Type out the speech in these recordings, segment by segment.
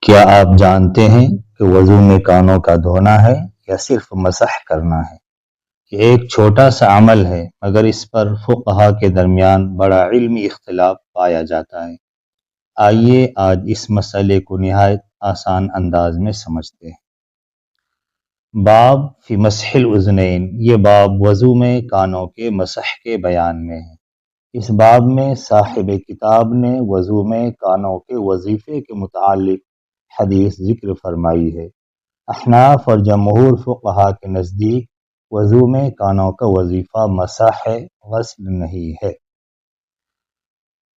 کیا آپ جانتے ہیں کہ وضو میں کانوں کا دھونا ہے یا صرف مسح کرنا ہے؟ یہ ایک چھوٹا سا عمل ہے مگر اس پر فقہا کے درمیان بڑا علمی اختلاف پایا جاتا ہے۔ آئیے آج اس مسئلے کو نہایت آسان انداز میں سمجھتے ہیں۔ باب فی مسح الاذنین، یہ باب وضو میں کانوں کے مسح کے بیان میں ہے۔ اس باب میں صاحب کتاب نے وضو میں کانوں کے وظیفے کے متعلق حدیث ذکر فرمائی ہے۔ احناف اور جمہور فقہا کے نزدیک وضو میں کانوں کا وظیفہ مسح ہے، غسل نہیں ہے۔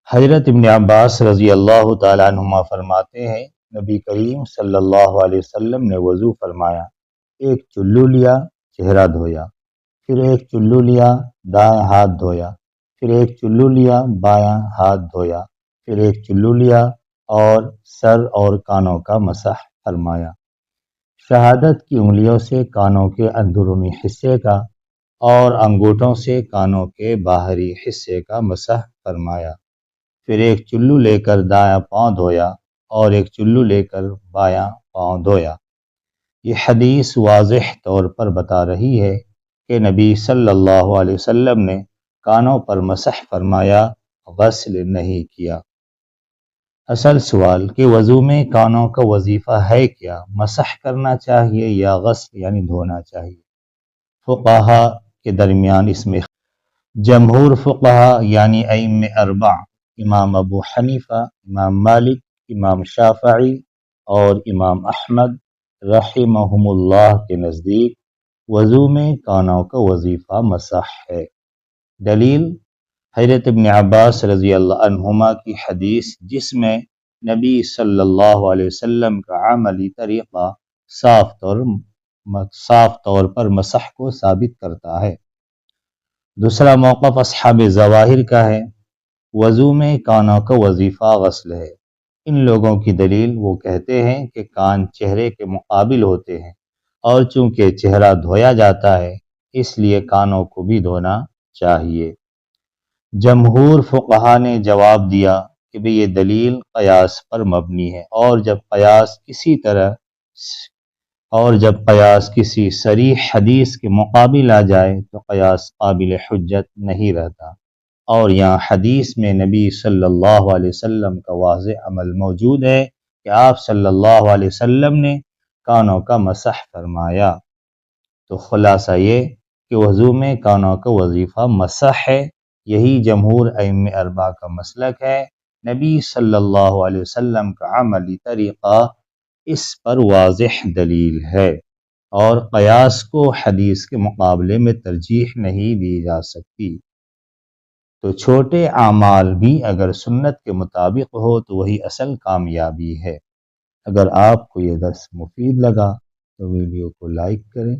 حضرت ابن عباس رضی اللہ تعالیٰ عنہما فرماتے ہیں، نبی کریم صلی اللہ علیہ وسلم نے وضو فرمایا، ایک چلو لیا، چہرہ دھویا، پھر ایک چلو لیا، دائیں ہاتھ دھویا، پھر ایک چلو لیا، بایاں ہاتھ دھویا، پھر ایک چلو لیا اور سر اور کانوں کا مسح فرمایا۔ شہادت کی انگلیوں سے کانوں کے اندرونی حصے کا اور انگوٹھوں سے کانوں کے باہری حصے کا مسح فرمایا۔ پھر ایک چلو لے کر دایاں پاؤں دھویا اور ایک چلو لے کر بایاں پاؤں دھویا۔ یہ حدیث واضح طور پر بتا رہی ہے کہ نبی صلی اللہ علیہ وسلم نے کانوں پر مسح فرمایا، غسل نہیں کیا۔ اصل سوال کہ وضو میں کانوں کا وظیفہ ہے کیا؟ مسح کرنا چاہیے یا غسل یعنی دھونا چاہیے؟ فقہا کے درمیان اس میں جمہور فقہا یعنی ائمہ اربع، امام ابو حنیفہ، امام مالک، امام شافعی اور امام احمد رحمہم اللہ کے نزدیک وضو میں کانوں کا وظیفہ مسح ہے۔ دلیل حضرت ابن عباس رضی اللہ عنہما کی حدیث، جس میں نبی صلی اللہ علیہ وسلم کا عملی طریقہ صاف طور پر مسح کو ثابت کرتا ہے۔ دوسرا موقف اصحاب ظواہر کا ہے، وضو میں کانوں کا وظیفہ غسل ہے۔ ان لوگوں کی دلیل، وہ کہتے ہیں کہ کان چہرے کے مقابل ہوتے ہیں اور چونکہ چہرہ دھویا جاتا ہے اس لیے کانوں کو بھی دھونا چاہیے۔ جمہور فقہا نے جواب دیا کہ یہ دلیل قیاس پر مبنی ہے اور جب قیاس کسی صریح حدیث کے مقابل آ جائے تو قیاس قابل حجت نہیں رہتا، اور یہاں حدیث میں نبی صلی اللہ علیہ وسلم کا واضح عمل موجود ہے کہ آپ صلی اللہ علیہ وسلم نے کانوں کا مسح فرمایا۔ تو خلاصہ یہ کہ وضو میں کانوں کا وظیفہ مسح ہے، یہی جمہور ائمہ اربعہ کا مسلک ہے۔ نبی صلی اللہ علیہ وسلم کا عملی طریقہ اس پر واضح دلیل ہے اور قیاس کو حدیث کے مقابلے میں ترجیح نہیں دی جا سکتی۔ تو چھوٹے اعمال بھی اگر سنت کے مطابق ہو تو وہی اصل کامیابی ہے۔ اگر آپ کو یہ درس مفید لگا تو ویڈیو کو لائک کریں۔